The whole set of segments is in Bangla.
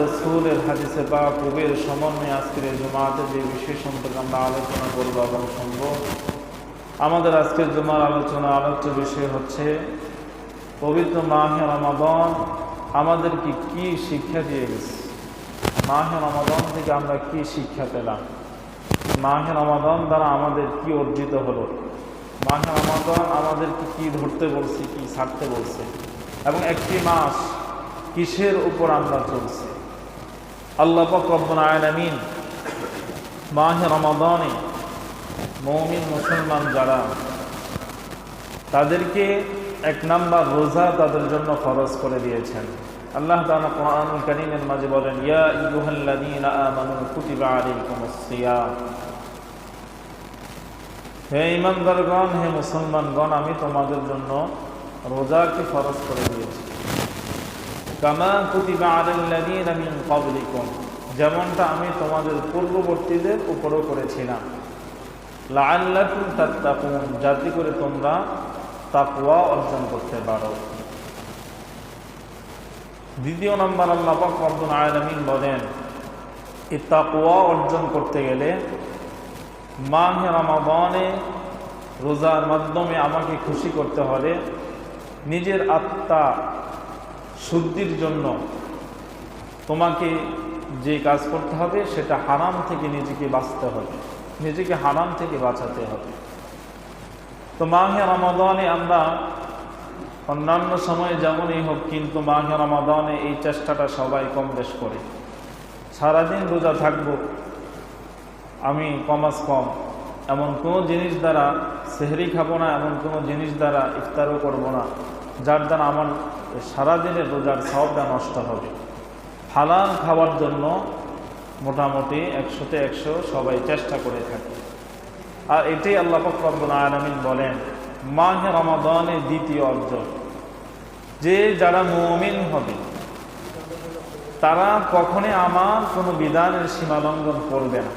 রসুলের হাদিসে বা কবির সমন্বয়ে আজকের এই জুমাতে যে বিষয় সম্পর্কে আমরা আলোচনা করবো এবং শুনব, আমাদের আজকের জুমার আলোচ্য বিষয় হচ্ছে পবিত্র মাহে রমাদান আমাদেরকে কি শিক্ষা দিয়ে গেছে। মাহে রমাদান থেকে আমরা কি শিক্ষা পেলাম, মাহে রমাদান দ্বারা আমাদের কি অর্জিত হলো, মাহে রমাদান আমাদেরকে কি ধরতে বলছে, কি ছাড়তে বলছে, এবং একটি মাস কিসের উপর আমরা চলছি। আল্লাহ পাক রব্বুল আলামিন মাহে রমাদানে মুমিন মুসলমান যারা, তাদেরকে 1 নাম্বার রোজা তাদের জন্য ফরজ করে দিয়েছেন। আল্লাহ তাআলা কোরআনুল কারীমের মাঝে বলেন, ইয়া আইয়ুহাল্লাযীনা আমানু কুতিবা আলাইকুমুস সিয়াম, হে ঈমানদারগণ, হে মুসলমানগণ, আমি তোমাদের জন্য রোজাকে ফরজ করে দিয়েছি। কামা কুতিবা আলাল্লাযীনা মিন ক্বাবলিকুম, যেমনটা আমি তোমাদের পূর্ববর্তীদের উপরও করেছিলাম। লাআল্লাকুম তাত্তাকুন, যাতে করে তোমরা তাকওয়া অর্জন করতে পারো। দ্বিতীয় নম্বর, আল্লাহ পাক রব্বুল আলামিন বলেন, এই তাকওয়া অর্জন করতে গেলে মাহে রমাদানে রোজার মাধ্যমে আমাকে খুশি করতে হলে নিজের আত্মা শুদ্ধির জন্য তোমাকে যে কাজ করতে হবে সেটা হারাম থেকে নিজেকে বাঁচতে হবে, নিজেকে হারাম থেকে বাঁচাতে হবে। তো মাহে রমাদানে আমরা অন্যান্য সময়ে যেমনই হোক, কিন্তু মাহে রমাদানে এই চেষ্টাটা সবাই কম বেশ করে। সারাদিন রোজা থাকবো, আমি কমাস কম এমন কোনো জিনিস দ্বারা সেহরি খাবো না, এমন কোনো জিনিস দ্বারা ইফতারও করবো না যার দ্বারা আমার সারাদিনের রোজার সওয়াবটা নষ্ট হবে। হালাল খাওয়ার জন্য মোটামুটি 100-তে 100 সবাই চেষ্টা করে থাকে। আর এটাই আল্লাহ পাক রব্বুল আলামিন বলেন মাহে রমাদানের দ্বিতীয় অর্জন, যে যারা মুমিন হবে তারা কখনোই আমার কোনো বিধানের সীমা লঙ্ঘন করবে না।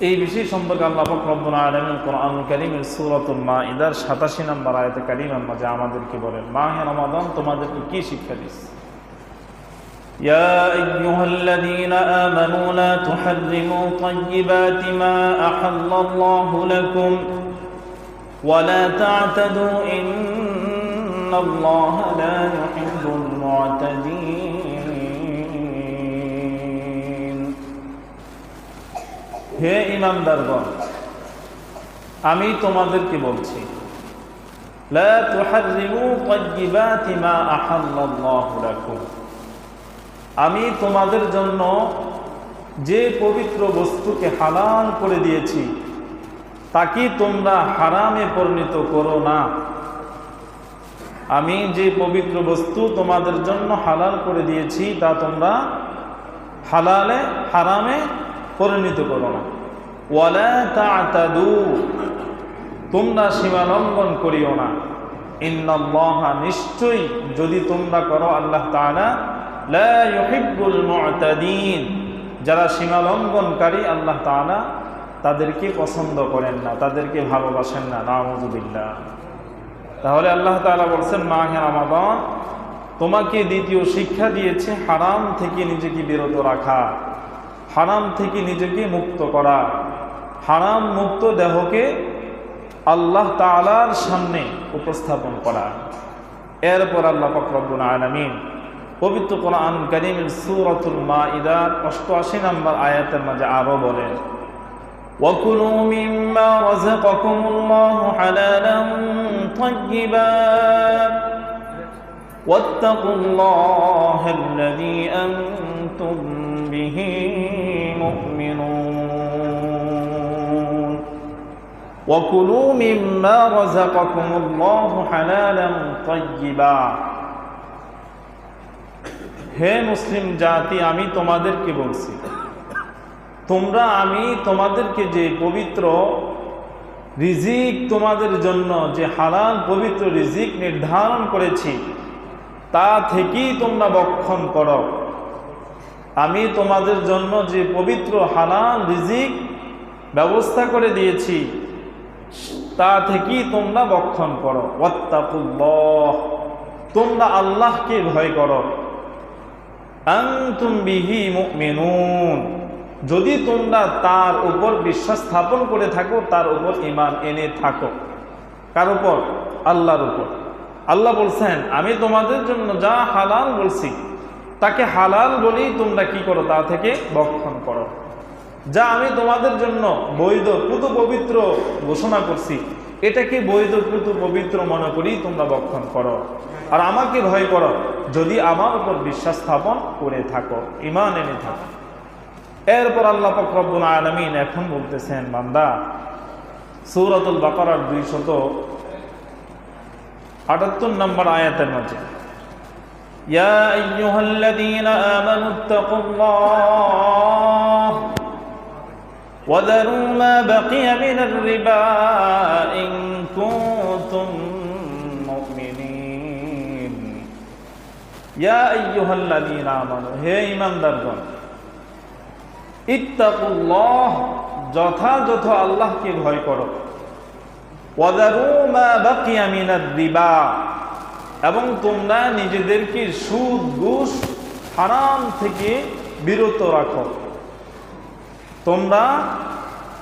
এই বিষয় সম্পর্কে আল্লাহ পাক রব্বুল আলামিন কোরআনুল কারীমের সূরাতুল মাঈদার 87 নম্বর আয়াতে কারীমার মাঝে আমাদেরকে বলেন, মাহে রমাদান তোমাদেরকে কি শিক্ষা দিচ্ছে। ইয়া আইয়ুহাল্লাযীনা আমানু লা তুহাররিমু তাইয়্যিবাতি মা আহাল্লাল্লাহু লাকুম ওয়া লা তা'তাদু ইন্নাল্লাহা লা ইউহিব্বুল মু'তাদিন। হে ঈমানদারগণ, আমি তোমাদেরকে বলছি, লা তুহাররিমু তাইয়্যিবাতি মা আহাল্লাল্লাহু লাকুম, আমি তোমাদের জন্য যে পবিত্র বস্তুকে হালাল করে দিয়েছি তাকে তোমরা হারামে পরিণত করো না। আমি যে পবিত্র বস্তু তোমাদের জন্য হালাল করে দিয়েছি তা তোমরা হারামে পরিণত করো না। ওয়ালা তা'তাদু, তোমরা সীমা লঙ্ঘন করিও না। ইন্নাল্লাহা, নিশ্চয়ই যদি তোমরা করো, আল্লাহ তাআলা লা ইউহিব্বুল মু'তাদিন, যারা সীমা লঙ্ঘনকারী আল্লাহ তাআলা তাদেরকে পছন্দ করেন না, তাদেরকে ভালোবাসেন না। নাউযুবিল্লাহ। তাহলে আল্লাহ তাআলা বলছেন মাহে রমাদান তোমাকে দ্বিতীয় শিক্ষা দিয়েছে হারাম থেকে নিজেকে বিরত রাখা, হারাম থেকে নিজেকে মুক্ত করা, হারাম মুক্ত দেহকে আল্লাহ তাআলার সামনে উপস্থাপন করা। এরপর আল্লাহ পাক রব্বুল আলামিন পবিত্র কোরআনুল কারীমের সূরাতুল মাঈদার 88 নম্বর আয়াতের মাঝে আরো বলেন, ওয়াকুলু মিম্মা রাযাকাকুমুল্লাহু হালালান তাইয়্যিবা ওয়াত্তাকুল্লাহাল্লাযী আনতুম বিহি মুমিনুন। ওয়াকুলু মিম্মা রাযাকাকুমুল্লাহু হালালান তাইয়্যিবা, হে মুসলিম জাতি, আমি তোমাদেরকে বলছি, আমি তোমাদেরকে যে পবিত্র রিজিক তোমাদের জন্য যে হালাল পবিত্র রিজিক নির্ধারণ করেছি তা থেকেই তোমরা ভক্ষণ করো। আমি তোমাদের জন্য যে পবিত্র হালাল রিজিক ব্যবস্থা করে দিয়েছি তা থেকেই তোমরা ভক্ষণ করো। ওয়াত্তাকুল্লাহ, তোমরা আল্লাহকে ভয় করো। আনতুম বিহি মুমিনুন, যদি তোমরা তার উপর বিশ্বাস স্থাপন করে থাকো, তার উপর ঈমান এনে থাকো। কার উপর? আল্লাহর উপর। আল্লাহ বলছেন আমি তোমাদের জন্য যা হালাল বলছি তাকে হালাল বলেই তোমরা কি করো, তা থেকে ভক্ষণ করো। যা আমি তোমাদের জন্য বৈধ পুত পবিত্র ঘোষণা করছি এটাকে বৈধ পুত পবিত্র মনে করেই তোমরা ভক্ষণ করো, আর আমাকে ভয় করো যদি আমার উপর বিশ্বাস স্থাপন করে থাকো, ঈমান এনে থাকো। এরপর আল্লাহ পাক রব্বুল আলামিন এখন বলতেছেন, বান্দা সূরাতুল বাকারার 278 নম্বর আয়াতের মাঝে, ইয়া আইয়ুহাল্লাযীনা আমানুত্তাকুল্লাহ ওয়া যারু মা বাকিয়া মিনার রিবা ইন কুনতুম মুমিনিন। ইয়া আইয়ুহাল্লাযীনা আমানু, হে ঈমানদারগণ, ইত্তাকুল্লাহ, যথাযথ আল্লাহকে ভয় করো, ওয়া যারু মা বাকিয়া মিনার রিবা, এবং তোমরা নিজেদেরকে সুদ ঘুষ হারাম থেকে বিরত রাখো। তোমরা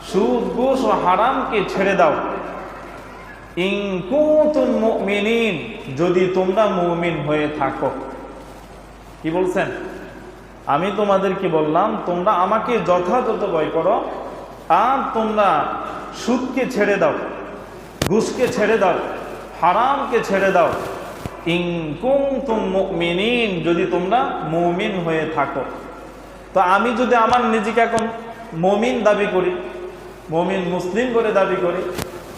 সুদ ঘুষ ও হারামকে ছেড়ে দাও। ইন কুনতুম মুমিনিন, যদি তোমরা মুমিন হয়ে থাকো। কি বলছেন? আমি তোমাদেরকে বললাম তোমরা আমাকে যথাযথ ভয় করো, আর তোমরা সুদকে ছেড়ে দাও, ঘুষকে ছেড়ে দাও, হারামকে ছেড়ে দাও। ইন কুনতুম মুমিনিন, যদি তোমরা মুমিন হয়ে থাকো। তো আমি যদি আমার নিজেকে এখন মুমিন দাবি করি, মুমিন মুসলিম করে দাবি করি,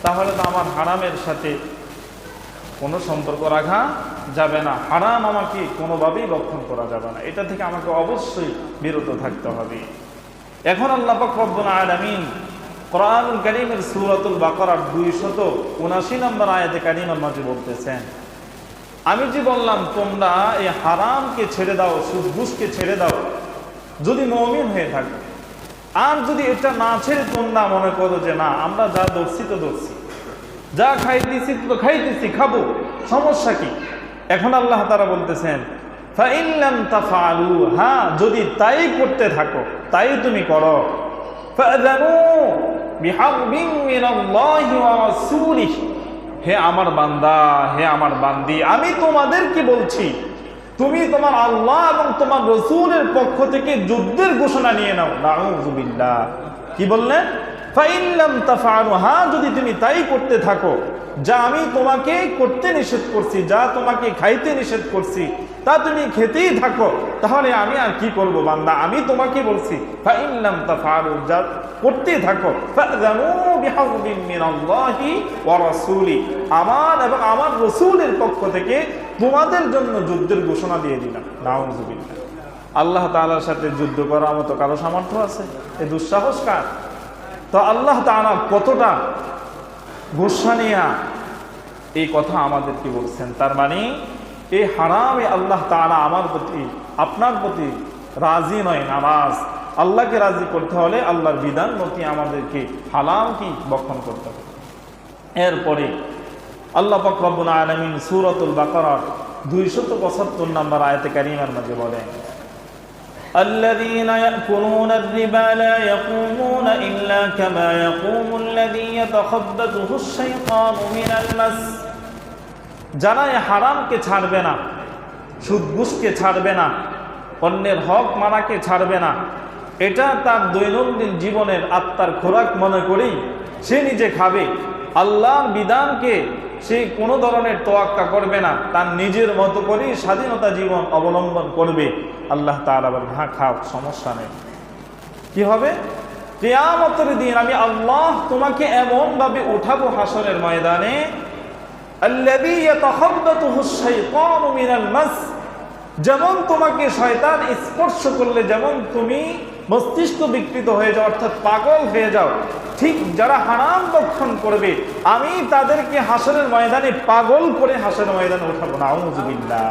তাহলে তো আমার হারামের সাথে কোনো সম্পর্ক রাখা যাবে না। হারাম আমাকে কোনোভাবেই ভক্ষণ করা যাবে না, এটা থেকে আমাকে অবশ্যই বিরত থাকতে হবে। এখন আল্লাহ পাক রব্বুল আলামিন কোরআনুল কারীমের সূরাতুল বাকারার 279 নম্বর আয়াতে কারীমার মাঝে বলতেছেন, আমি যে বললাম তোমরা এই হারামকে ছেড়ে দাও, সুদ ঘুষকে ছেড়ে দাও, যদি মুমিন হয়ে থাকো। আর যদি এটা না ছেড়ে তোমরা মনে করো যে না আমরা যা ধরছি তো ধরছি, যা খাইতেছি তো খাইতেছি, খাবো, সমস্যা কি? এখন আল্লাহ তাআলা বলতেছেন ফাইন লাম তাফআলু, হ্যাঁ যদি তাই করতে থাকো, তাই তুমি করো, ফাযানু বিহারবিন মিনাল্লাহি ওয়া রাসূলিহি, হে আমার বান্দা, হে আমার বান্দি, আমি তোমাদেরকে বলছি তুমি তোমার আল্লাহ এবং তোমার রাসূলের পক্ষ থেকে যুদ্ধের ঘোষণা নিয়ে নাও। নাউযুবিল্লাহ। কি বললেন? ফাইন লাম তাফআলু, হ্যাঁ যদি তুমি তাই করতে থাকো, যা আমি তোমাকে করতে নিষেধ করছি, যা তোমাকে খাইতে নিষেধ করছি তা তুমি খেতেই থাকো, তাহলে আমি আর কি করব বান্দা? আমি তোমাকে বলছি ফাইন লাম তাফআলু, যা করতে থাকো, ফাযানু বিহারবিন মিনাল্লাহি ওয়া রাসূলি, আমার এবং আমার রাসূলের পক্ষ থেকে তোমাদের জন্য যুদ্ধের ঘোষণা দিয়ে দিলাম। নাউযুবিল্লাহ। আল্লাহ তাআলার সাথে যুদ্ধ করার মতো কারো সামর্থ্য আছে? এই দুঃসাহস কার? তো আল্লাহ তাআলা কতটা গোসানিয়া এই কথা আমাদেরকে বলছেন। তার মানে এই হারামে আল্লাহ তাআলা আমার প্রতি, আপনার প্রতি রাজি নয়, নারাজ। আল্লাহকে রাজি করতে হলে আল্লাহর বিধান মতে আমাদেরকে হালাল কি ভক্ষণ করতে হবে। এরপরে আল্লাহ পাক রব্বুল আলামিন সূরাতুল বাকারার 275 নম্বর আয়াতে কারিমার মাঝে বলেন, الذين يأكلون الربا لا يقومون إلا كما يقوم الذي يتخبطه الشيطان من المس, যারা এই হারামকে ছাড়বে না, সুদ ঘুষকে ছাড়বে না, অন্যের হক মারাকে ছাড়বে না, এটা তার দৈনন্দিন জীবনের আত্মার খোরাক মনে করেই সে নিজে খাবে, আল্লাহর বিধানকে সে কোনো ধরনের তোয়াক্কা করবে না, তার নিজের মতো করেই স্বাধীনতা জীবন অবলম্বন করবে। আল্লাহ তাআলা বলেন হ্যাঁ খাও, সমস্যা নেই। কি হবে? কিয়ামতের দিন আমি আল্লাহ তোমাকে এমন ভাবে উঠাবো হাসরের ময়দানে, আল্লাযী ইয়াতাখাব্বাতুহু শাইতানু মিনাল মাস, যেমন তোমাকে শয়তান স্পর্শ করলে যেমন তুমি মস্তিষ্ক বিকৃত হয়ে যাও, অর্থাৎ পাগল হয়ে যাও, ঠিক যারা হারাম ভক্ষণ করবে আমি তাদেরকে হাসরের ময়দানে পাগল করে হাসরের ময়দানে উঠাবো। নাউযুবিল্লাহ।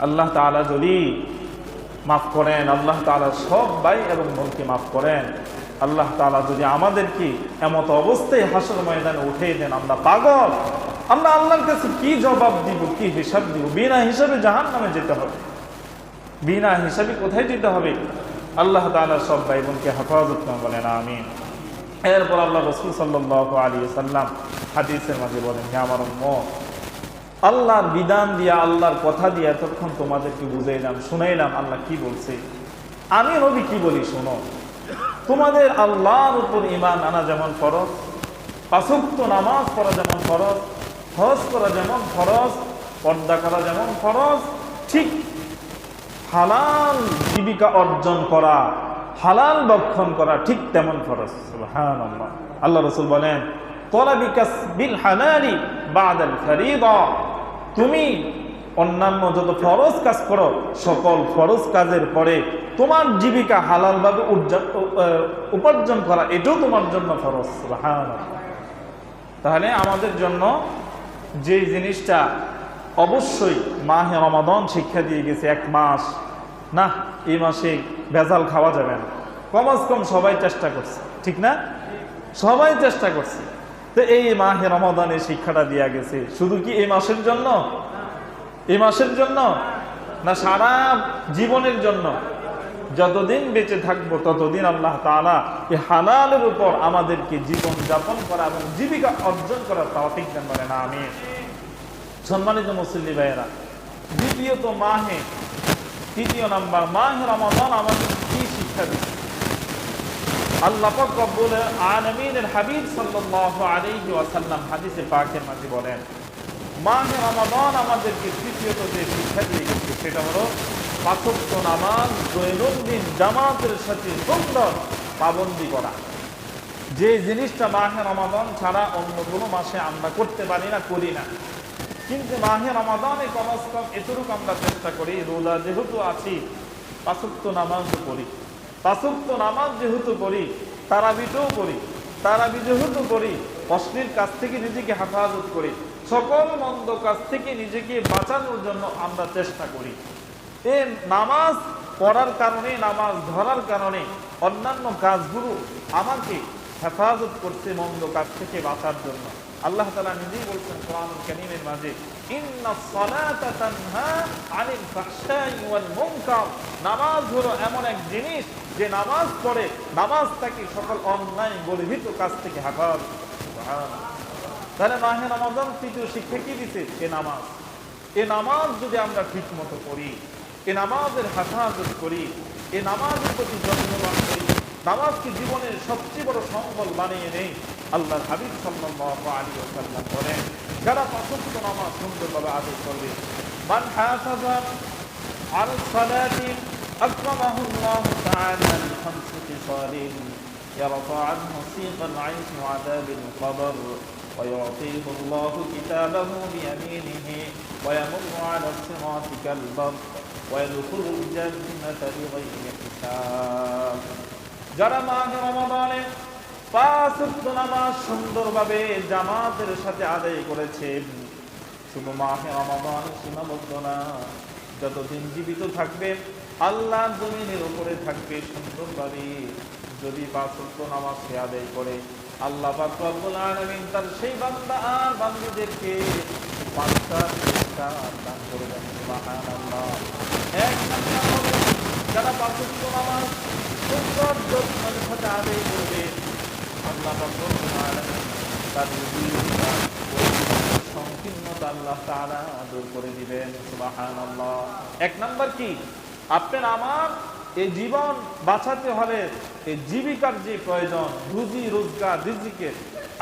আল্লাহ তাআলা যদি মাফ করেন, আল্লাহ তাআলা সব ভাই এবং বোনকে মাফ করেন, আল্লাহ তাআলা যদি আমাদেরকে এমত অবস্থায় হাসর ময়দানে উঠিয়ে দেন, আমরা পাগল, আমরা আল্লাহর কাছে কি জবাব দিব, কি হিসাব দিব? বিনা হিসাবে জাহান্নামে যেতে হবে। বিনা হিসাবে কোথায় দিতে হবে? আল্লাহ তাআলা সব ভাই বোনকে হেফাজত করুন, বলেন আমিন। এরপর আল্লাহ রাসূল সাল্লাল্লাহু আলাইহি ওয়াসাল্লাম হাদিসের মাঝে বলেন, হে আমার উম্মত, আল্লাহর বিধান দিয়া, আল্লাহর কথা দিয়া এতক্ষণ তোমাদেরকে বুঝাইলাম, শুনাইলাম আল্লাহ কি বলছে। আমি নবী কি বলি শোনো। তোমাদের আল্লাহর উপর ঈমান আনা যেমন ফরজ, পাঁচ ওয়াক্ত নামাজ পড়া যেমন ফরজ, হজ করা যেমন ফরজ, পর্দা করা যেমন ফরজ, ঠিক হালাল জীবিকা অর্জন করা, হালাল ভক্ষণ করা ঠিক তেমন ফরজ। সুবহানাল্লাহ। আল্লাহ রাসূল বলেন, তলাবি কাসবিল হালালি বাদাল ফরিদা, তুমি অন্যান্য যত ফরজ কাজ করো, সকল ফরজ কাজের পরে তোমার জীবিকা হালালভাবে উপার্জন করা, এটাও তোমার জন্য ফরজ। সুবহানাল্লাহ। তাহলে আমাদের জন্য যে জিনিসটা অবশ্যই মাহে রমাদান শিক্ষা দিয়ে গেছে, এক মাস না, এই মাসে ভেজাল খাওয়া যাবে না, কমাস কম সবাই চেষ্টা করছে, ঠিক না? সবাই চেষ্টা করছে। তো এই মাহে রমাদানের শিক্ষাটা দেয়া গেছে শুধু কি এই মাসের জন্য? এই মাসের জন্য না, সারা জীবনের জন্য। যতদিন বেঁচে থাকবো ততদিন আল্লাহ তাআলা এই হালালের উপর আমাদেরকে জীবন যাপন করা এবং জীবিকা অর্জন করার তৌফিক দান করেন, আমিন। সম্মানিত মুসল্লি ভাইয়েরা, দ্বিতীয়ত মাহে, তৃতীয় নাম্বার মাহে রমাদান আমাদের কি শিক্ষা দিচ্ছে? আল্লাহ পাক রব্বুল আলামিনের হাবিব সাল্লাল্লাহু আলাইহি ওয়াসাল্লাম হাদিসে পাকের মাঝে বলেন, মাহে রমাদান আমাদেরকে তৃতীয়ত যে শিক্ষা দিয়ে গেছে সেটা হলো পাঁচ ওয়াক্ত নামাজ দৈনন্দিন জামাতের সাথে সুন্দর পাবন্দি করা। যে জিনিসটা মাহে রমাদান ছাড়া অন্য কোনো মাসে আমরা করতে পারি না, করি না, কিন্তু মাহে রমাদানে কমস কম এতটুকু আমরা চেষ্টা করি। রোজা যেহেতু আছি, পাঁচ ওয়াক্ত নামাজও করি, পাঁচ ওয়াক্ত নামাজ যেহেতু করি, তারাবিটাও করি, তারাবি যেহেতু করি, অশ্লীল কাজ থেকে নিজেকে হেফাজত করি, সকল মন্দ কাজ থেকে নিজেকে বাঁচানোর জন্য আমরা চেষ্টা করি। এই নামাজ পড়ার কারণে, নামাজ ধরার কারণে অন্যান্য কাজগুলো আমাকে হেফাজত করছে মন্দ কাজ থেকে বাঁচার জন্য। আল্লাহ তাআলা নিজেই বলছেন কোরআনুল কারীমের মাঝে, ইন্নাস সালাতা তানহা আনিল ফাহশাই ওয়াল মুনকার, নামাজ হলো এমন এক জিনিস যে নামাজ পড়ে, নামাজ তাকে সকল অন্যায় গর্হিত কাজ থেকে হেফাজত। সুবহানাল্লাহ। তাহলে মাহে রমাদান তৃতীয় শিক্ষা কি দিতে? এ নামাজ। এ নামাজ যদি আমরা ঠিক মতো করি, এ নামাজের হেফাজত করি, এ নামাজের প্রতি যত্নবান করি, নামাজকে জীবনের সবচেয়ে বড় সম্বল বানিয়ে নেই, আল্লাহর হাবিব সাল্লাল্লাহু আলাইহি ওয়াসাল্লাম বলেন, যারা পাঁচ ওয়াক্ত নামাজ সুন্দরভাবে আদায় করবে, মান হাফাযা আলা সালাতি আকরামাহু আল্লাহু তাআলা বিখামসি খিসালিন ইয়ারফা আনহু সিগাল আইশ ওয়া আযাবিল কবর ওয়া ইউতিহু আল্লাহু কিতাবাহু বিয়ামিনিহি ওয়া ইয়ামুররু আলা সিরাতি কাল বারক ওয়া ইয়াদখুলুল জান্নাতা বিগাইরি হিসাব। যারা মাহে রমাদানে পাঁচ ওয়াক্ত নামাজ সুন্দরভাবে জামাতের সাথে আদায় করেছে, শুধু মাহে রমাদান সীমাবদ্ধ না, যতদিন জীবিত থাকবে, আল্লাহর জমিনের উপরে থাকবে সুন্দরভাবে, যদি পাঁচ ওয়াক্ত নামাজ সে আদায় করে, আল্লাহ পাক রব্বুল আলামিন তার সেই বান্দা আর বান্দীদেরকে পাঁচটা পুরস্কার দান করে দেন। সুবহানাল্লাহ। এক নাম্বার হলো যারা পাঁচ ওয়াক্ত নামাজ সুন্দর যত্নের সাথে আদায় করবে, আল্লাহ পাক রব্বুল আলামিন তাদের সংকীর্ণতা আল্লাহ তাআলা দূর করে দিবেন। সুবহানাল্লাহ। এক নাম্বার কি? আপনার আমার এই জীবন বাঁচাতে হলে এই জীবিকার যে প্রয়োজন, রুজি রোজগার, রিজিকের,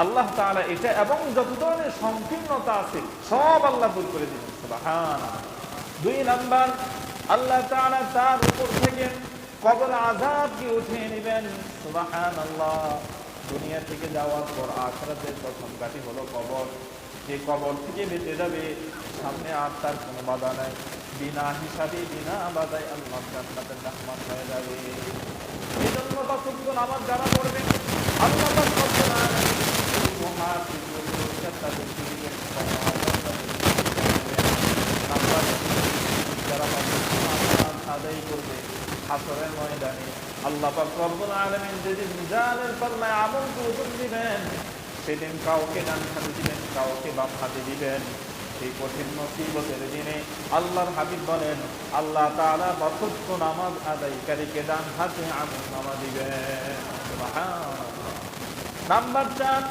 আল্লাহ তাআলা এটা এবং যত ধরনের সংকীর্ণতা আছে সব আল্লাহ দূর করে দিবেন। সুবহানাল্লাহ। দুই নাম্বার, আল্লাহ তাআলা তার উপর থেকে কবর আযাবকে উঠিয়ে নেবেন। সুবহানাল্লাহ। দুনিয়া থেকে যাওয়ার পর আখিরাতের প্রথম ঘাঁটি হলো কবর। যে কবর থেকে বেঁচে যাবে, সামনে আর তার কোনো বাধা নাই, বিনা হিসাবে বিনা বাধায় আল্লাহ জান্নাতের মেহমান হয়ে যাবে। এই জন্য পাঁচ ওয়াক্ত নামাজ যারা পড়বে, আল্লাহ পাক রব্বুল আলামিন যারা পাঁচ ওয়াক্ত নামাজ আদায় করবে, হাসরের ময়দানে আল্লাহ পাক রব্বুল আলামিন যেদিন মিজানের পাল্লায় আমলকে ওজন দিবেন, সেদিন কাউকে ডান হাতে দিবেন, কাউকে বাম হাতে দিবেন। সেই কঠিন মুসিবতের দিনে আল্লাহর হাবিব বলেন, আল্লাহ তাআলা পাঁচওয়াক্ত নামাজ আদায়কারীকে ডান হাতে আমলনামা দিবেন। সুবহানাল্লাহ। নাম্বার 4,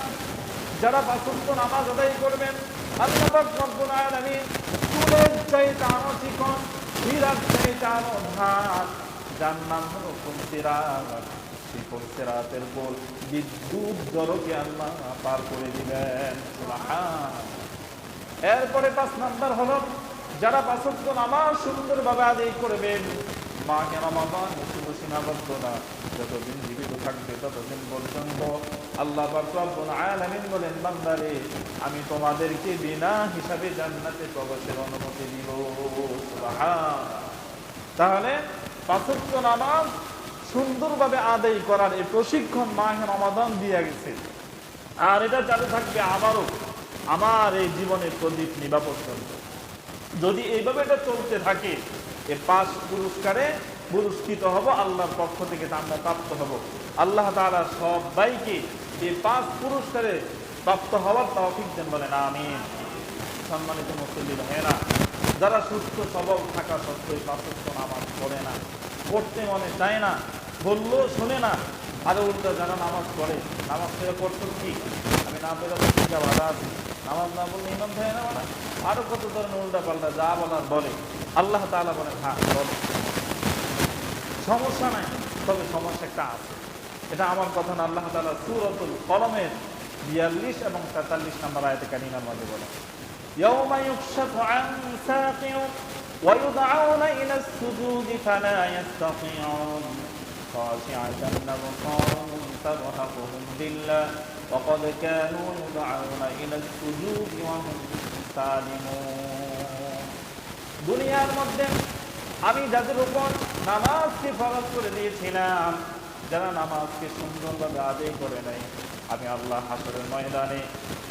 যারা পাঁচওয়াক্ত নামাজ আদায় করবেন, আল্লাহ পাক রব্বুল আলামিন চুলের চাইতে আরো চিকন, হীরার চাইতে আরো ধার, যার নাম হলো ফুলসিরাত, সেই ফুলসিরাতের উপর বিদ্যুৎ জড়কে আল্লাহ পার করে দিবেন। সুবহানাল্লাহ। এরপরে 5 নাম্বার হলো, যারা পাঁচওয়াক্ত নামাজ সুন্দরভাবে আদায় করবেন, মাহে রমাদান শুধু সীমাবদ্ধ না, যতদিন জীবিত থাকবে ততদিন পর্যন্ত আল্লাহ পাক রব্বুল আলামিন বলেন, বান্দারে আমি তোমাদেরকে বিনা হিসাবে জান্নাতে প্রবেশের অনুমতি দিব। সুবহানাল্লাহ। তাহলে পাঁচওয়াক্ত নামাজ সুন্দরভাবে আদায় করার এই প্রশিক্ষণ মাহে রমাদান দিয়ে গেছে, আর এটা চালু থাকবে আবারও আমার এই জীবনের প্রদীপ নিবা পর্যন্ত। যদি এইভাবে এটা চলতে থাকে, এর 5 পুরস্কারে পুরস্কৃত হব, আল্লাহর পক্ষ থেকে আমরা প্রাপ্ত হব। আল্লাহ তাআলা সবাইকে এই 5 পুরস্কারে প্রাপ্ত হওয়ার তৌফিক দেন, বলেন আমিন। সম্মানিত মুসল্লি ভাইয়েরা, যারা সুস্থ সবল থাকা সত্ত্বেও পাঁচওয়াক্ত নামাজ পড়ে না, পড়তে মনে চায় না, বললেও শোনে না, আরো উল্টা যারা নামাজ পড়ে, নামাজ পড়ে পড়তো কি আমি না পেলে যা বাধা আছে, নামাজ না বললে ইমাম থাকে না, মানে আরো কত ধরনের উল্টা পাল্টা যা বলার বলে। আল্লাহ তাআলা বলেন, হ্যাঁ বলে, সমস্যা নাই, তবে সমস্যা একটা আছে। এটা আমার কথা না, আল্লাহ তাআলা সূরাতুল কলমের 42 এবং 43 নম্বর আয়াতে কারিমার মধ্যে বলেন, ইয়াউমা ইউকশাফু আন সাকিন ওয়া ইউদআউনা ইলাস সুজুদি ফালা ইস্তাতিউন খাশিআতান আবসারুহুম তারহাকুহুম দিল্লাহ ওয়া ক্বাদ কানু ইউদআউনা ইলাস সুজুদি ওয়া হুম সালিমুন। দুনিয়ার মধ্যে আমি যাদের উপর নামাজকে ফরজ করে দিয়েছিলাম, যারা নামাজকে সুন্দরভাবে আদায় করে নাই, আমি আল্লাহ হাসরের ময়দানে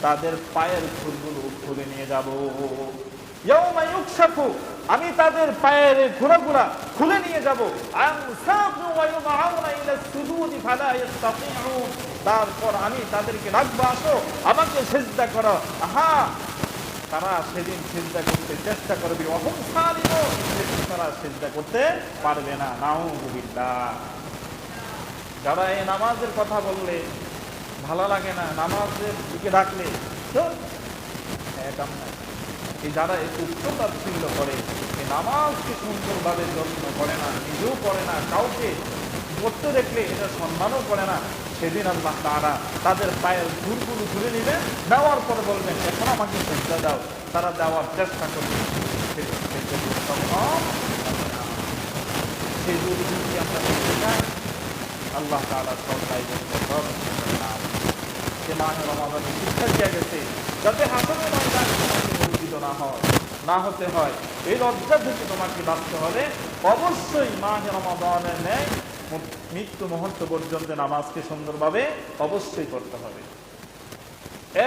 তাদের পায়ের খুরগুলো খুলে নিয়ে যাব। ইয়াউমা ইউকশাফু, আমি তাদের পায়ের খুরগুলো খুলে নিয়ে যাব। আনসাকু ওয়া ইউদআউনা ইলা সুজুদি ফালা ইস্তাতিউন, তারপর আমি তাদেরকে ডাকবো, আসো আমাকে সিজদা করো। আহা, তারা সেদিন সিজদা করতে চেষ্টা করবে, ওয়াহুম সালিমুন, তারা সিজদা করতে পারবে না। নাউযুবিল্লাহ। যারা এই নামাজের কথা বললে ভালো লাগে না, নামাজের দিকে ডাকলে এই যারা একটু উচ্চতাচ্ছিল্য করে, এই নামাজকে সুন্দরভাবে যত্ন করে না, নিজেও করে না, কাউকে করতে দেখলে এটা সম্মানও করে না, সেদিন আল্লাহ তাআলা তাদের পায়ের ধুলগুলো ধুলে নেবেন, নেওয়ার পরে বলবেন, এখন আমাকে সিজদা দাও। তারা দেওয়ার চেষ্টা করবে, সেই যদি আমরা করতে চাই, আল্লাহ তাআলা সবাই যে মাহে রমাদানের শিক্ষা দিয়ে গেছে, যাতে হাসরের ময়দানে তোমাকে বঞ্চিত না হতে হয়, এই লজ্জা থেকে তোমাকে বাঁচতে হলে অবশ্যই মাহে রমাদানের ন্যায় মৃত্যু মুহূর্ত পর্যন্ত নামাজকে সুন্দরভাবে অবশ্যই করতে হবে।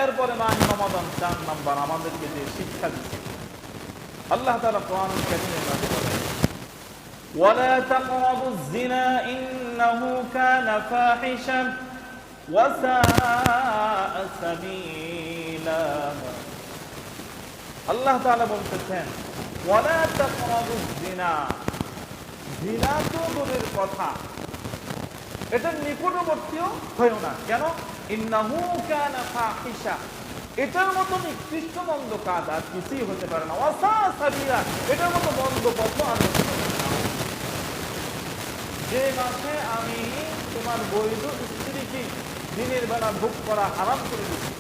এরপরে মাহে রমাদান 4 নাম্বার আমাদেরকে যে শিক্ষা দিচ্ছে, আল্লাহ তাআলা কোরআনুল কারীমের মধ্যে বলেন, ওয়ালা তাকরাবুজ যিনা ইন্নাহু কানা ফাহিশান ওয়া সাআ সাবিলা। আল্লাহ তাআলা বলতেছেন, ওয়ালা তাকরাবুজ যিনা, যিনা তো দূরের কথা, এটার নিকটবর্তীও হয়ো না। কেন? ইন্নাহু কানা ফাহিশা, এটার মতো নিকৃষ্ট মন্দ কাজ আর কিছুই হতে পারে না। ওয়া সাআ সাবিলা, এটার মতো মন্দ পথ আর হতে পারে না। যে মাসে আমি তোমার বৈধ স্ত্রীকে দিনের বেলা ভোগ করা হারাম করে দিচ্ছি,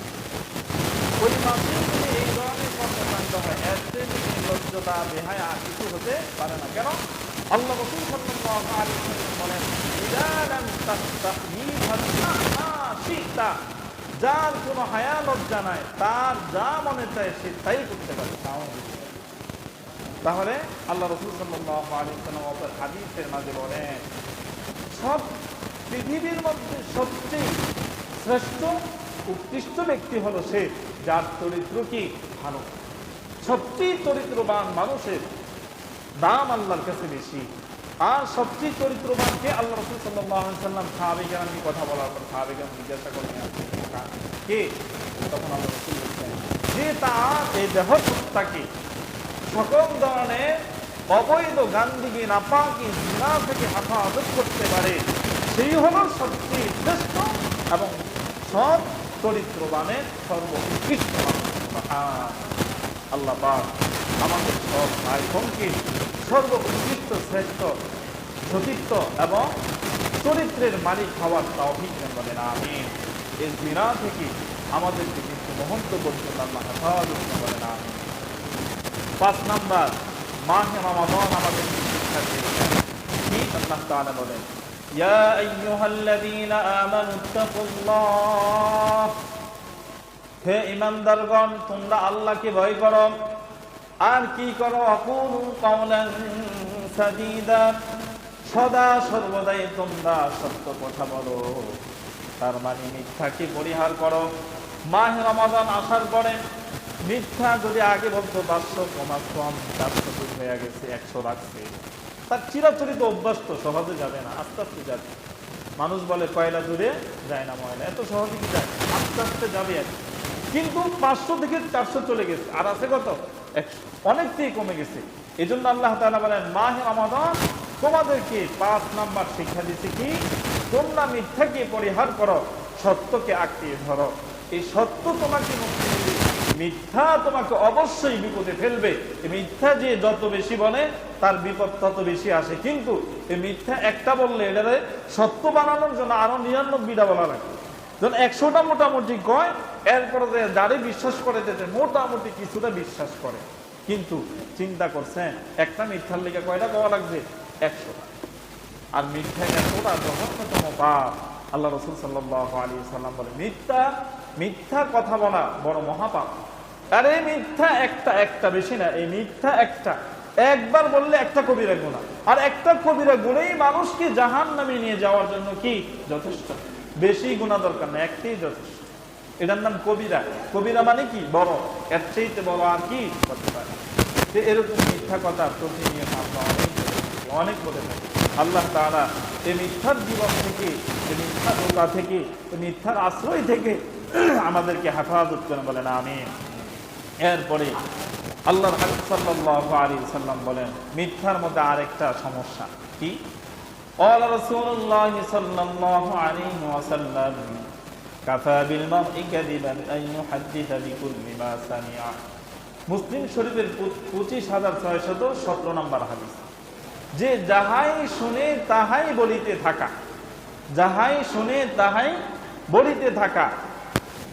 ওই মাসে যদি এই ধরনের কর্মকাণ্ড হয়, এর চেয়ে নির্লজ্জতা বেহায়া কিছু হতে পারে না। কেন? আল্লাহ রাসূল সাল্লাল্লাহু আলাইহি ওয়াসাল্লাম বলেন, ইযা লাম তাস্তাহয়ী ফাসনা শিতা, যার কোনো হায়া লজ্জা নাই, তার যা মনে চায় সে তাই করতে পারে। তাহলে আল্লাহ রাসূল সাল্লাল্লাহু আলাইহি ওয়াসাল্লাম হাদিসের মাঝে বলেন, সব পৃথিবীর মধ্যে সবচেয়ে শ্রেষ্ঠ উৎকৃষ্ট ব্যক্তি হলো সে যার চরিত্র কি ভালো। সবচেয়ে চরিত্রবান মানুষের দাম আল্লাহর কাছে বেশি। আর সবচেয়ে চরিত্রবানকে আল্লাহ রাসূল সাল্লাল্লাহু আলাইহি ওয়াসাল্লাম সাহাবীকে কথা বলার পর সাহাবীকে জিজ্ঞাসা করলেন, কে? তখন আল্লাহ রাসূল বললেন, যে তার এই দেহ সত্তাকে সকল ধরনের অবৈধ গান্দিগি নাপাকি জিনা থেকে হেফাজত করতে পারে, সেই হলো সবচেয়ে শ্রেষ্ঠ এবং সৎ চরিত্রবানের সর্বোৎকৃষ্ট মানুষ। আল্লাহ পাক আমাদের সব ভাই বোনকে সর্বোৎকৃষ্ট শ্রেষ্ঠ সতীত্ব এবং চরিত্রের মালিক হওয়ার তৌফিক দান করেন, আমিন। এই জিনা থেকে আমাদেরকে কিন্তু মুহূর্ত পর্যন্ত আল্লাহ হেফাজত করেন, আমিন। 5 নাম্বার, মাহে রমাদান আমাদের শিক্ষা দিয়েছেন কি? আল্লাহ তাআলা বলেন, ইয়া আইয়ুহাল্লাযীনা আমানুত্তাকুল্লাহ, হে ঈমানদারগণ তোমরা আল্লাহকে ভয় করো। আর কি করো? আকুলু কাওলান সাদীদা, সদা সর্বদাই তোমরা সত্য কথা বলো। তার মানে মিথ্যাকে পরিহার করো। মাহে রমাদান আসার পরে মিথ্যা যদি আগে বলতো 500 কমাক্রম 400 হয়ে গেছে, 100 রাখছে, তার চিরাচরিত অভ্যাস তো সহজে যাবে না, আস্তে আস্তে যাবে। মানুষ বলে কয়লা দূরে যায় না ময়লা, এত সহজে কি যায়? আস্তে আস্তে যাবে। কিন্তু 500 থেকে 400 চলে গেছে, আর আছে কত? 100, অনেকটাই কমে গেছে। এই জন্য আল্লাহ তাআলা বলেন মাহে রমাদান তোমাদেরকে 5 নাম্বার শিক্ষা দিচ্ছে কি? তোমরা মিথ্যাকে পরিহার করো, সত্যকে আঁকড়ে ধরো। এই সত্য তোমাকে মুক্তি দিবে, মিথ্যা তোমাকে অবশ্যই বিপদে ফেলবে। এই মিথ্যা যে যত বেশি বলে তার বিপদ তত বেশি আসে। কিন্তু এই মিথ্যা একটা বললে এটারে সত্য বানানোর জন্য আরো 99টা বলা লাগে। যখন 100টা মোটামুটি কয়, এরপরে যারে বিশ্বাস করে যেতে মোটামুটি কিছুটা বিশ্বাস করে। কিন্তু চিন্তা করছেন একটা মিথ্যার লেগে কয়টা কওয়া লাগছে? 100টা। আর মিথ্যা এতটা জঘন্যতম পাপ। আল্লাহ রাসূল সাল্লাল্লাহু আলাইহি ওয়াসাল্লাম বলে মিথ্যা কথা বলা বড় মহাপাপ। আরে মিথ্যা একটা বেশি না, এই মিথ্যা একবার বললে একটা কবিরা গুনাহ, আর একটা কবিরা গুনাহই মানুষকে জাহান্নামে নিয়ে যাওয়ার জন্য কি যথেষ্ট। বেশি গুনাহ দরকার না, একটাই যথেষ্ট। এটার নাম কবিরা। কবিরা মানে কি? বড়। এর চাইতে বড় আর কি করতে পারে? এরকম মিথ্যা কথা প্রতিনিয়ত আমরা অনেক বলে থাকি। আল্লাহ তাআলা এই মিথ্যার জীবন থেকে, এই মিথ্যা ধোঁকা থেকে, এই মিথ্যার আশ্রয় থেকে আমাদেরকে হেফাজত করেন, বলেন আমিন। এরপরে আল্লাহর হাবিব সাল্লাল্লাহু আলাইহি ওয়াসাল্লাম বলেন মিথ্যার মধ্যে আরেকটা সমস্যা কি? ক্বালা রাসূলুল্লাহ সাল্লাল্লাহু আলাইহি ওয়াসাল্লাম কাফা বিল মারই কাযিবান আন ইউহাদ্দিসা বিকুল্লি মা সামিআ। মুসলিম শরীফের 25617 নম্বর হাদিস, যে যাহাই শুনে তাহাই বলিতে থাকা, যাহাই শুনে তাহাই বলিতে থাকা,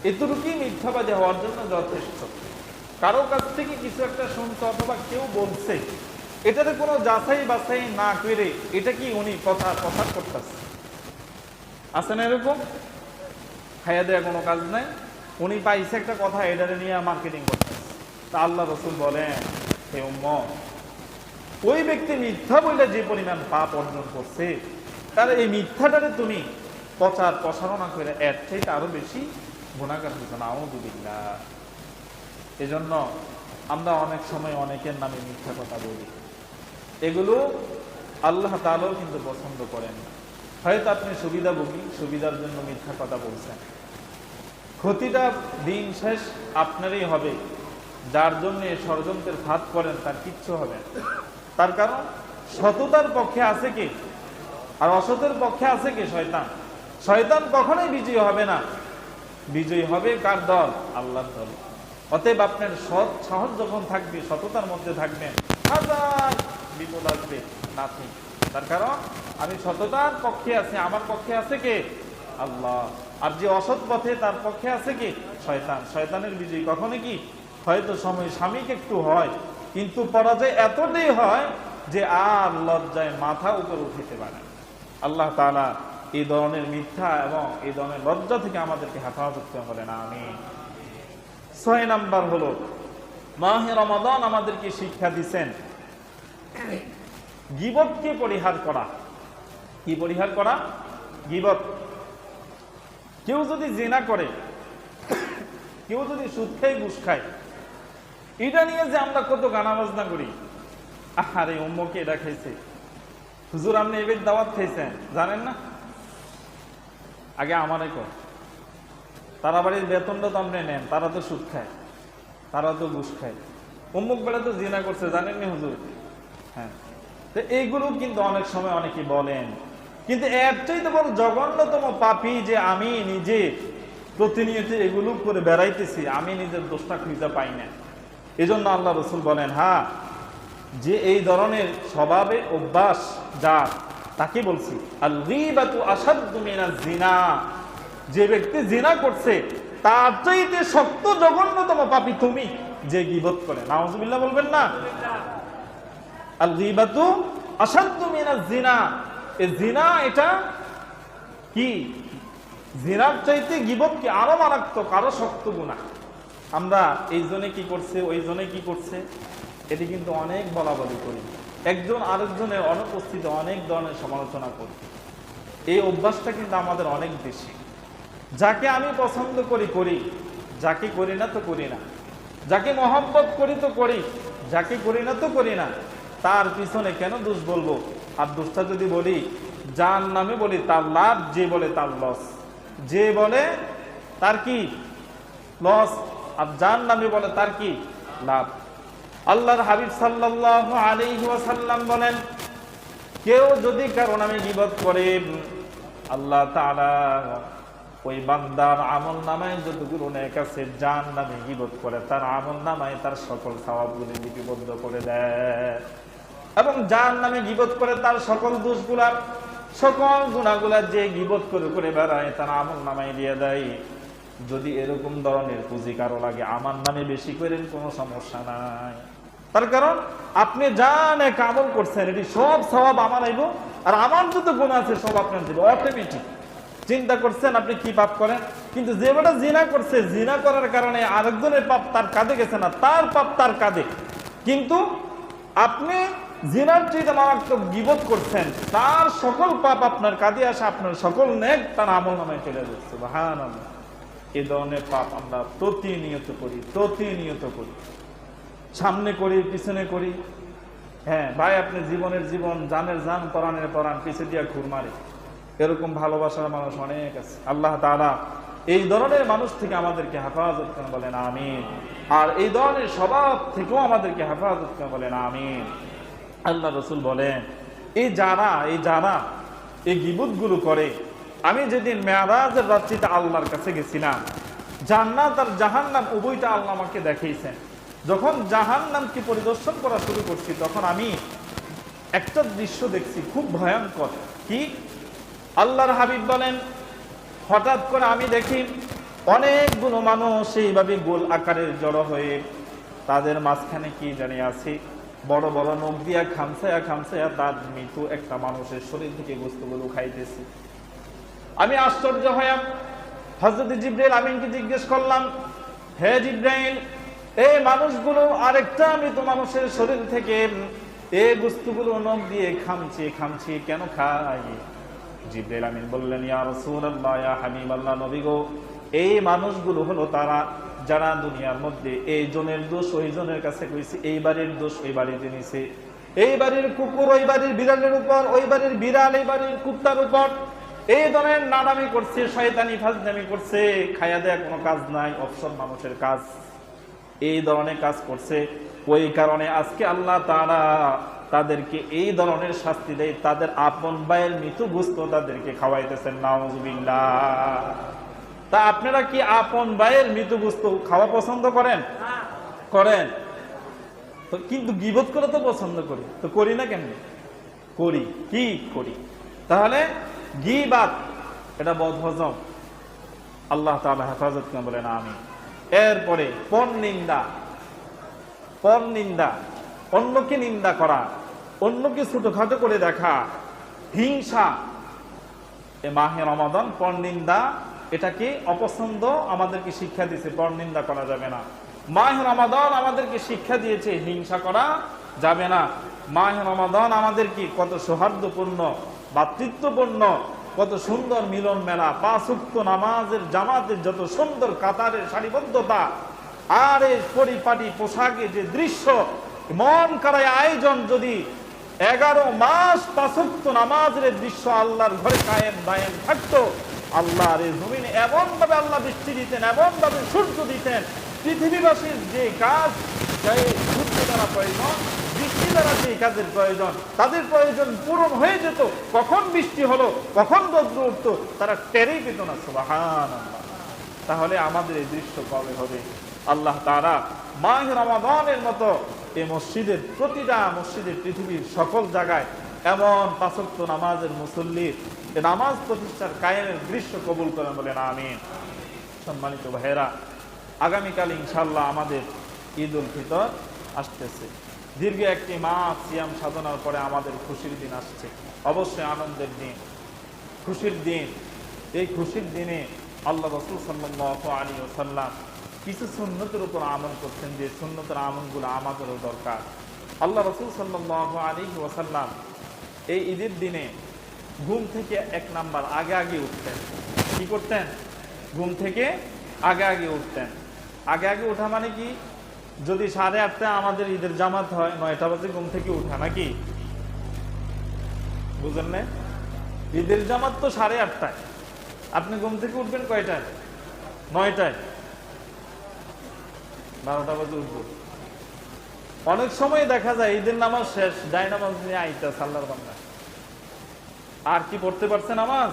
এতটুকুই মিথ্যাবাদী হওয়ার জন্য যথেষ্ট। কারো কাছ থেকে কিছু একটা শুনতে অথবা কেউ বলছে, এটাতে কোনো যাচাই বাছাই না করে এটা কি উনি প্রচার করতেছে? আছে না এরকম? খাইয়া দেয়া কোনো কাজ নাই, উনি পাইছে একটা কথা, এটারে নিয়ে মার্কেটিং করতেছে। তা আল্লাহ রাসূল বলেন, হে উম্মত, ওই ব্যক্তি মিথ্যা বলে যে পরিমাণ পাপ অর্জন করছে, তার এই মিথ্যাটারে তুমি প্রচারণা করে এর থেকে আরো বেশি গুনাহগার হইতো না। আউযুবিল্লাহ। এজন্য আমরা অনেক সময় অনেকের নামে মিথ্যা কথা বলি, এগুলো আল্লাহ তাআলাও কিন্তু পছন্দ করেন না। হয়তো আপনি সুবিধাভোগী, সুবিধার জন্য মিথ্যা কথা বলছেন, ক্ষতিটা দিন শেষ আপনারই হবে। যার জন্য ষড়যন্ত্রের ফাঁদ করেন তার কিচ্ছু হবে না। তার কারণ সততার পক্ষে আছে কে, আর অসতের পক্ষে আছে কে? শয়তান। শয়তান কখনোই বিজয়ী হবে না। বিজয়ী হবে কার দল? আল্লাহর দল। অতএব আপনার সৎ সাহস যখন থাকবে, সততার মধ্যে থাকবেন, হাজার বিপদ আসবে না। তার কারণ আমি সততার পক্ষে আছি, আমার পক্ষে আছে কে? আল্লাহ। আর যে অসৎ পথে তার পক্ষে আছে কি? শয়তান। শয়তানের বিজয়ী কখনো কি? হয়তো সময় স্বামীকে একটু হয়, কিন্তু পরাজয় এতটাই হয় যে আর লজ্জায় মাথা উপর উঠাতে পারে। আল্লাহ তাআলা এই ধরনের মিথ্যা এবং এই ধরনের লজ্জা থেকে আমাদেরকে হেফাজত করে, বলেন আমিন। 6 নাম্বার হলো মাহে রমাদান আমাদেরকে শিক্ষা দিচ্ছেন গীবতকে পরিহার করা। কি পরিহার করা? গীবত। কেউ যদি জিনা করে, কেউ যদি সুদ খায়, ঘুষ খায়, এটা নিয়ে যে আমরা কত গানা বাজনা করি, আরে অম্মকে এটা খাইছে, হুজুর আপনি এবার দাওয়াত খাইছেন, জানেন না? আগে আমারে কর, তারা বাড়ির বেতনটা তো আপনি নেন, তারা তো সুদ খায়। তারা তো ঘুষ খায়, অমুক বেলা তো জিনা করছে, জানেননি হুজুর? হ্যাঁ, তো এইগুলো কিন্তু অনেক সময় অনেকে বলেন, কিন্তু এর চাইতে বড় জঘন্যতম পাপী যে আমি নিজে প্রতিনিয়ত এগুলো করে বেড়াইতেছি, আমি নিজের দোষটা খুঁজে পাই না। এই জন্য আল্লাহ রসুল বলেন, হ্যাঁ, যে এই ধরনের স্বভাবে অভ্যাস যার, তাকে বলছি আল গীবাতু আশাদ্দু মিনাজ জিনা, যে ব্যক্তি জিনা করছে তার চাইতে শক্ত জঘন্যতম পাপী তুমি যে গীবত করে। নাউজুবিল্লাহ বলবেন না? আল গীবাতু আশাদ্দু মিনাজ জিনা, এই জিনা এটা কি? জিনার চাইতে গীবত কি আরো মারাত্মক, আরো শক্ত গুনাহ। আমরা এই জনে কি করছে, ওই জনে কি করছে, এটি কিন্তু অনেক বলা বলি করি, একজন আরেকজনের অনুপস্থিতি অনেক ধরনের সমালোচনা করি। এই অভ্যাসটা কিন্তু আমাদের অনেক বেশি। যাকে আমি পছন্দ করি করি, যাকে করি না তো করি না, যাকে মহব্বত করি তো করি, যাকে করি না তো করি না, তার পিছনে কেন দোষ বলবো? আর দোষটা যদি বলি, যার নামে বলি তার লাভ, যে বলে তার লস, যে বলে তার কি লস, আর যার নামে বলে তার কি লাভ। আল্লাহর হাবিব সাল্লাল্লাহু আলাইহি ওয়াসাল্লাম বলেন, কেউ যদি কারো নামে গীবত করে, আল্লাহ তাআলা ওই বান্দার আমল নামায় যতগুলো নেক আছে, যার নামে গীবত করে তার আমল নামায় তার সকল সওয়াবগুলো লিপিবদ্ধ করে দেয়, এবং যার নামে গীবত করে তার সকল দোষগুলা, সকল গুনাহগুলা যে গীবত করে করে বেড়ায় তার আমল নামায় দিয়ে দেয়। যদি এরকম ধরনের পুঁজি কারো লাগে, আমার নামে বেশি করেন, কোনো সমস্যা নাই। তার কারণ আপনি যা নেক আমল করছেন, এটি সব সওয়াব আমার আইব, আর আমার যত গুনাহ আছে সব আপনার দিব অটোমেটিক। চিন্তা করছেন আপনি কি পাপ করেন, কিন্তু যে বেটা জিনা করছে, জিনা করার কারণে আরেকজনের পাপ তার কাঁধে গেছে না, তার পাপ তার কাঁধে, কিন্তু আপনি জিনার চাইতে মারাত্মক গীবত করছেন, তার সকল পাপ আপনার কাঁধে আসে, আপনার সকল নেক তার আমল নামায় চলে যাচ্ছে। সুবহানাল্লাহ। এই ধরনের পাপ আমরা প্রতিনিয়ত করি, প্রতিনিয়ত করি, সামনে করি, পিছনে করি। হ্যাঁ ভাই, আপনি জীবনের জীবন, জানের জান, পরাণের পরাণ, পিছে দিয়া ঘুর মারে, এরকম ভালোবাসার মানুষ অনেক আছে। আল্লাহ তাআলা এই ধরনের মানুষ থেকে আমাদেরকে হেফাজত করেন, বলেন আমিন। আর এই ধরনের স্বভাব থেকেও আমাদেরকে হেফাজত করেন, বলেন আমিন। আল্লাহ রসুল বলেন, এই যারা এই গীবতগুলো করে, আমি যেদিন মেরাজের রাত্রিতে আল্লাহর কাছে গেছিলাম, জান্নাত আর জাহান্নাম উভয়টা আল্লাহ আমাকে দেখিয়েছেন। যখন জাহান্নামকে পরিদর্শন করা শুরু করছি, তখন আমি একটা দৃশ্য দেখছি খুব ভয়ঙ্কর। কি? আল্লাহর হাবিব বলেন, হঠাৎ করে আমি দেখি অনেকগুলো মানুষ এইভাবে গোল আকারের জড়ো হয়ে, তাদের মাঝখানে কি জানি আছে, বড় বড় নখ দিয়া খামসায়া খামসায়া তার মৃত্যু একটা মানুষের শরীর থেকে বস্তুগুলো খাইতেছে। আমি আশ্চর্য হইয়া হযরত জিবরাইল আমিনকে জিজ্ঞেস করলাম, হে জিবরাইল, এই মানুষগুলো আরেকটা মৃত মানুষের শরীর থেকে এই বস্তুগুলো নখ দিয়ে খামছি কেন খায়? জিবরাইল আমিন বললেন, ইয়া রাসূলুল্লাহ, ইয়া হাবিবাল্লাহ, নবী গো, এই মানুষগুলো হলো তারা যারা দুনিয়ার মধ্যে এই জনের দোষ ওই জনের কাছে কইছে, এই বাড়ির দোষ ওই বাড়িতে নিছে, এই বাড়ির কুকুর ওই বাড়ির বিড়ালের উপর, ওই বাড়ির বিড়াল এই বাড়ির কুত্তার উপর এই ধরনের নানামি করছে, শয়তানি ফাজলামি করছে, খায়া দেয়া কোনো কাজ নাই, অবসর মানুষের কাজ, এই ধরনের কাজ করছে। ওই কারণে আজকে আল্লাহ তাআলা তাদেরকে এই ধরনের শাস্তি দেয়, তাদের আপন ভাইয়ের মৃত্যু গোশত তাদেরকে খাওয়াইতেছেন। নাউজুবিল্লাহ। তা আপনারা কি আপন ভাইয়ের মৃত্যু গোশত খাওয়া পছন্দ করেন? করেন তো, কিন্তু গীবত করে তো পছন্দ করি, তো করি না কেন? করি। কি করি? তাহলে গীবাত এটা বদহজম। আল্লাহ তাআলা হেফাজত করেন, বলেন আমিন। এরপরে পরনিন্দা, অন্যকে নিন্দা করা, অন্যকে ছোটখাটো করে দেখা, হিংসা। এ মাহে রমাদান পরনিন্দা, এটাকে অপছন্দ আমাদেরকে শিক্ষা দিয়েছে, পরনিন্দা করা যাবে না। মাহে রমাদান আমাদেরকে শিক্ষা দিয়েছে হিংসা করা যাবে না। মাহে রমাদান আমাদেরকে কত সৌহার্দ্যপূর্ণ, ভাতৃত্বপূর্ণ, কত সুন্দর মিলন মেলা, 5 ওয়াক্ত নামাজের জামাতের যত সুন্দর কাতারের সারিবদ্ধতা, আর এই পরিপাটি পোশাকে যে দৃশ্য, মন কারায় আয়োজন, যদি 11 মাস 5 ওয়াক্ত নামাজের দৃশ্য আল্লাহর ঘরে কায়েম দায়েম থাকতো, আল্লাহর এই জমিনে এমন ভাবে আল্লাহ বৃষ্টি দিতেন, এমন ভাবে সূর্য দিতেন, পৃথিবীবাসীর যে কাজ, সূর্য দ্বারা প্রয়োজন, বৃষ্টি দ্বারা যে কাজের প্রয়োজন, তাদের প্রয়োজন পূরণ হয়ে যেত। কখন বৃষ্টি হলো, কখন রৌদ্র উঠতো, তারা টেরই পেত না। সুবহানাল্লাহ। তাহলে আমাদের এই দৃশ্য কবে হবে? আল্লাহ তাআলা মাহে রমাদানের মতো এই মসজিদের, প্রতিটা মসজিদের পৃথিবীর সকল জায়গায় এমন পাঁচ ওয়াক্ত নামাজের মুসল্লির নামাজ প্রতিষ্ঠার কায়েমের দৃশ্য কবুল করেন, বলেন আমিন। সম্মানিত ভাইয়েরা, আগামীকাল ইনশাআল্লাহ আমাদের ঈদ উল ফিতর আসতেছে। দীর্ঘ একটি মাস সিয়াম সাধনার পরে আমাদের খুশির দিন আসছে, অবশ্যই আনন্দের দিন, খুশির দিন। এই খুশির দিনে আল্লাহ রাসূল সাল্লাল্লাহু আলাইহি ওয়াসাল্লাম কিছু সুন্নতের উপর আমল করতেন, যে সুন্নতের আমলগুলো আমাদেরও দরকার। আল্লাহ রাসূল সাল্লাল্লাহু আলাইহি ওয়াসাল্লাম এই ঈদের দিনে ঘুম থেকে এক নাম্বার আগে আগে উঠতেন। কি করতেন? ঘুম থেকে আগে আগে উঠতেন। আগে আগে ওঠা মানে কি? যদি 8:30টায় আমাদের ঈদের জামাত হয়, 9টা বাজে ঘুম থেকে উঠা, নাকি? বুঝেন না? ঈদের জামাত তো 8:30টায়, আপনি ঘুম থেকে উঠবেন কয়টায়? 9টায়। 12টা বাজে উঠবো। অনেক সময় দেখা যায় ঈদের নামাজ শেষ, ডাই নামাজ নিয়ে আইতাছে আল্লাহর বান্দা। আর কি পড়তে পারছে নামাজ?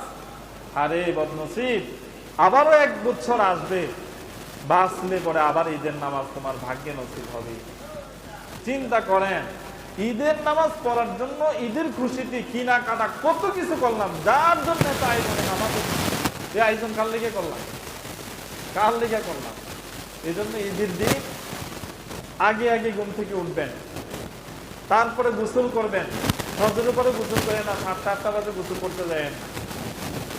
আরে বদনসিব, আবারও 1 বছর আসবে, বাঁচলে পরে আবার ঈদের নামাজ তোমার ভাগ্যে নসিব হবে। চিন্তা করেন, ঈদের নামাজ পড়ার জন্য ঈদের খুশিতে কিনা কাটা কত কিছু করলাম, যার জন্য এত আয়োজনে আমাদের এই আয়োজন কার লেগে করলাম, কার লেগে করলাম? এই জন্য ঈদের দিন আগে আগে ঘুম থেকে উঠবেন, তারপরে গোসল করবেন। ফজরের পরে গোসল করে না, 7টা-8টা বাজে গোসল করতে যাবেন।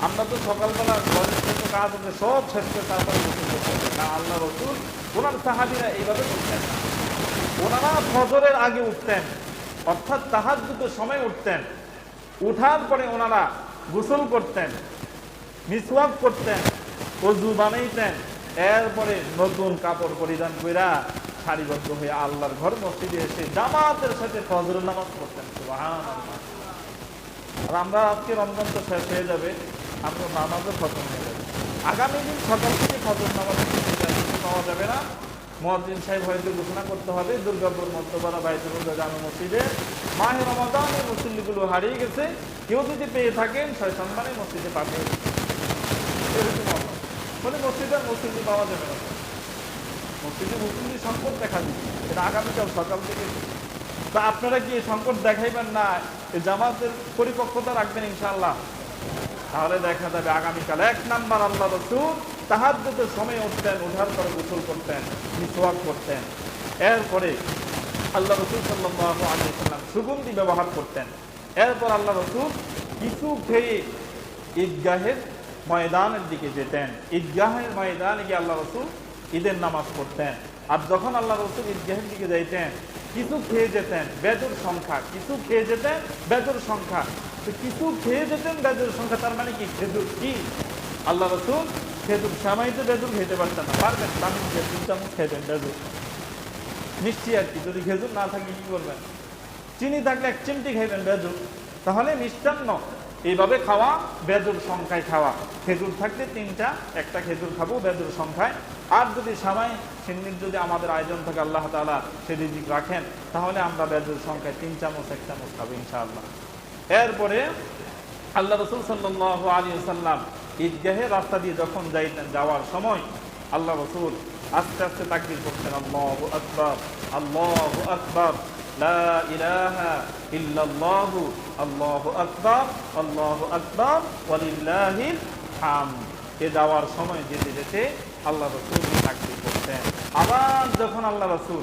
আমরা তো সকালবেলা ঘরের কাজ হচ্ছে সব শেষ করে তারপরে গোসল করতে হবে না। আল্লাহ রাসূল, ওনার সাহাবীরা এইভাবে করতেন না। ওনারা ফজরের আগে উঠতেন, অর্থাৎ তাহাজ্জুদের সময় উঠতেন। উঠার পরে ওনারা গোসল করতেন, মিসওয়াক করতেন, ওযু বানাইতেন, এরপরে নতুন কাপড় পরিধান কইরা সারিবদ্ধ হয়ে আল্লাহর ঘর মসজিদে এসে জামাতের সাথে ফজরের নামাজ পড়তেন। সুবহানাল্লাহ। আর আমরা আজকে রমজান তো শেষ হয়ে যাবে, আমরা নামাজও খতম হয়ে যাবে। আগামী দিন সকাল থেকে ফজর নামাজ পাওয়া যাবে না। মুয়াজ্জিন সাহেব হয়তো ঘোষণা করতে হবে দুর্গাপুর মধ্যপাড়া বাইতুল মুকাদ্দাস জামে মসজিদে মাহে রমাদানের মুসল্লিগুলো হারিয়ে গেছে, কেউ যদি পেয়ে থাকেন 6 সম্মানে মসজিদে পাঠিয়ে দেবেন। এরকম হবে মানে মসজিদে মুসল্লি পাওয়া যাবে না, মসজিদে মুসল্লি সংকট দেখা দিচ্ছে। এটা আগামীকাল সকাল থেকে। তা আপনারা কি সংকট দেখাইবেন না, এই জামাতের পরিপক্কতা রাখবেন ইনশাআল্লাহ? তাহলে দেখা যাবে আগামীকাল 1 নাম্বার আল্লাহ রাসূল তাহাজ্জুদের সময় উঠতেন, ওঠার পরে গোসল করতেন, মিসওয়াক করতেন। এরপরে আল্লাহ রাসূল সাল্লাল্লাহু আলাইহি ওয়াসাল্লাম সুগন্ধি ব্যবহার করতেন। এরপর আল্লাহ রাসূল কিছু খেয়ে ঈদগাহের ময়দানের দিকে যেতেন। ঈদগাহের ময়দানে গিয়ে আল্লাহ রাসূল ঈদের নামাজ পড়তেন। আর যখন আল্লাহ রাসূল ঈদগাহের দিকে যাইতেন, কিছু খেয়ে যেতেন বেজোর সংখ্যা, কিছু খেয়ে যেতেন বেজোর সংখ্যা। তো কিছু খেয়ে যেতেন বেজোর সংখ্যা, তার মানে কি? খেজুর। কি আল্লাহ রাসূল খেজুর, সামাইতে বেজুর খেতে পারতেন না, পারবেন? আমি 2 চামচ খেতেন বেজুর, মিষ্টি আর কি। যদি খেজুর না থাকে কি করবেন? চিনি থাকলে 1 চিমটি খাইবেন বেজুর। তাহলে মিষ্টান্ন এইভাবে খাওয়া, বেজুর সংখ্যায় খাওয়া। খেজুর থাকলে 3টা, একটা খেজুর খাবো বেজুর সংখ্যায়। আর যদি সামাই সিন্নির যদি আমাদের আয়োজন থাকে, আল্লাহ তাআলা সে রিজিক রাখেন, তাহলে আমরা বেজুর সংখ্যায় 3 চামচ 1 চামচ খাবো ইনশাআল্লাহ। এরপরে আল্লাহ রাসূল সাল্লাল্লাহু আলাইহি ওয়াসাল্লাম ঈদগাহের রাস্তা দিয়ে যখন যাইতেন, যাওয়ার সময় আল্লাহ রাসূল আস্তে আস্তে তাকবীর করতেন, আল্লাহু আকবার, আল্লাহু আকবার, লা ইলাহা ইল্লাল্লাহু, আল্লাহু আকবার, আল্লাহু আকবার, ওয়ালিল্লাহিল হামদ। এ যাওয়ার সময় যেতে যেতে আল্লাহ রাসূল তাকবীর করতেন। আবার যখন আল্লাহ রাসূল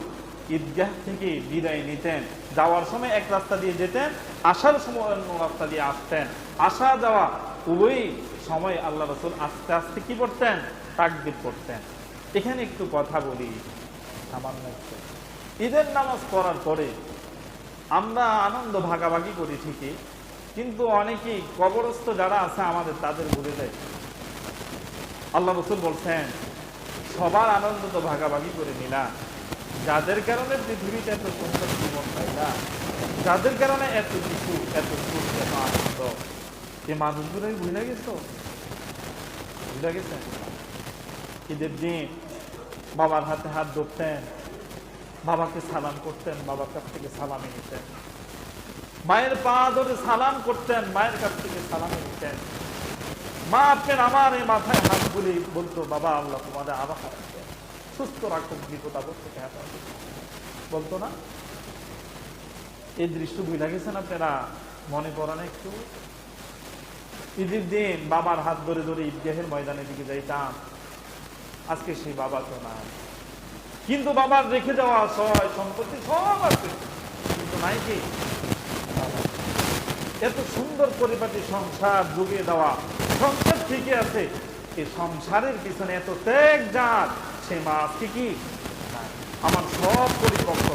ঈদগাহ থেকে বিদায় নিতেন, যাওয়ার সময় এক রাস্তা দিয়ে যেতেন, আসার সময় অন্য রাস্তা দিয়ে আসতেন। আসা যাওয়া উভয় সময় আল্লাহ রাসূল আস্তে আস্তে কি করতেন? তাকবীর করতেন। এখানে একটু কথা বলি সামান্য একটু। ঈদের নামাজ পড়ার পরে আমরা আনন্দ ভাগাভাগি করি ঠিকই, কিন্তু অনেকেই কবরস্থ যারা আছে আমাদের, তাদের ভুলে যায়। আল্লাহ রাসূল বলছেন, সবার আনন্দ তো ভাগাভাগি করে নিলাম, যাদের কারণে পৃথিবীতে এত সুন্দর জীবন পাইলাম, যাদের কারণে এত কিছু, এত সুখ, এত আনন্দ, এই মানুষগুলোই ভুলে গেছো? ভুলে গেছেন? ঈদের দিন বাবার হাতে হাত ধরতেন, বাবাকে সালাম করতেন, বাবার কাছ থেকে সালামি নিতেন, মায়ের পা ধরে সালাম করতেন, মায়ের কাছ থেকে সালামি নিতেন। মা আপনার আমার এই মাথায় হাত বলে বলতো, বাবা আল্লাহ তোমাদের আরো হারাচ্ছে, সুস্থ রাখুন, বিপদ আপদ থেকে হারাবে, বলতো না? এই দৃশ্য ভুলে গেছেন আপনারা? মনে করেন একটু। ঈদের দিন বাবার হাত ধরে ধরে ঈদগাহের ময়দানের দিকে যাইতাম, আজকে সেই বাবা তো না, কিন্তু বাবার রেখে যাওয়া সয় সম্পত্তি সব আছে, কিন্তু নাই কি? এত সুন্দর পরিপাটি সংসার যুগে দেওয়া, সংসার ঠিকই আছে, এই সংসারের পিছনে এত ত্যাগ যার, সে মা আজকে কি নাই। আমার সব পরিপক্ক,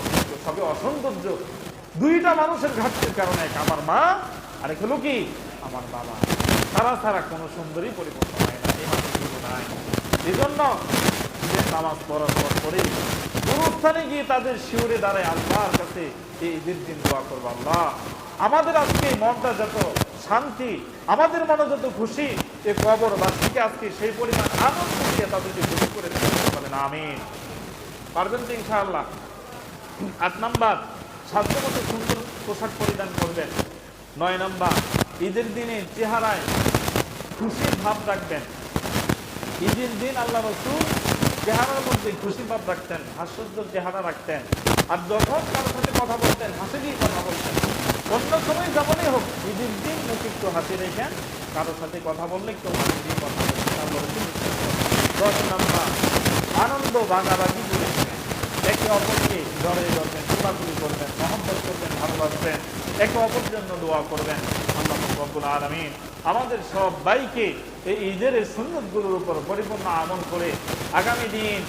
সবে অসৌন্দর্য, দুইটা মানুষের ঘাটতির কারণে, এক আমার মা, আরেক হলো কি আমার বাবা। তারা ছাড়া কোনো সুন্দরী পরিপক্ক হয় না, এই মানুষগুলো নাই। এই জন্য নামাজ পড়ার পরে গুরুস্থানে গিয়ে তাদের শিউরে দাঁড়ায় আল্লাহর কাছে এই ঈদের দিন দোয়া করবো, আল্লাহ আমাদের আজকে মনটা যত শান্তি, আমাদের মনে যত খুশি, এই কবরবাসীকে আজকে সেই পরিমাণ আনন্দ দিয়ে তাদেরকে খুশি করে বলেন আমিন। পারবেন তো ইনশাআল্লাহ? 8 নাম্বার, সাধ্যমতো সুন্দর পোশাক পরিধান করবেন। 9 নাম্বার, ঈদের দিনে চেহারায় খুশির ভাব রাখবেন। ঈদের দিন আল্লাহ রাসূল চেহারার মধ্যে খুশি ভাব রাখতেন, হাস্যোজ্জ্বল চেহারা রাখতেন, আর যখন কারোর সাথে কথা বলতেন হাসি দিয়ে কথা বলতেন। অন্য সময় যেমনই হোক, ঈদের দিন মুখে একটু হাসি রেখেন, কারোর সাথে কথা বললে একটু হাসি দিয়ে কথা বলতেন আল্লাহ রাসূল। 10 নাম্বার, আনন্দ ভাগাভাগি করে নেবেন, একে অপরকে জড়িয়ে ধরবেন, কোলাকুলি করবেন, মহব্বত করবেন, ভালোবাসবেন, একে অপরের জন্য দোয়া করবেন। আল্লাহ রাব্বুল আলামিন আমাদের সবাইকে এই ঈদের সুন্নতগুলোর উপর পরিপূর্ণ আমল করে আগামী দিন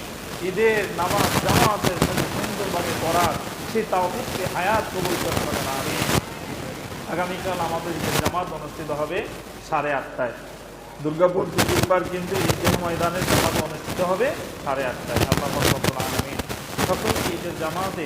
ঈদের নামাজ জামাতের সাথে সুন্দরভাবে পড়ার সেই তাওফিককে হায়াত কবুল করে বলেন আমিন। আগামীকাল আমাদের ঈদের জামাত অনুষ্ঠিত হবে 8:30টায়। দুর্গাপুর দ্বিতীয়বার কিন্তু ঈদের ময়দানের জামাত অনুষ্ঠিত হবে 8:30টায়। আল্লাহ রাব্বুল আলামিন সকলকে ঈদের জামাতে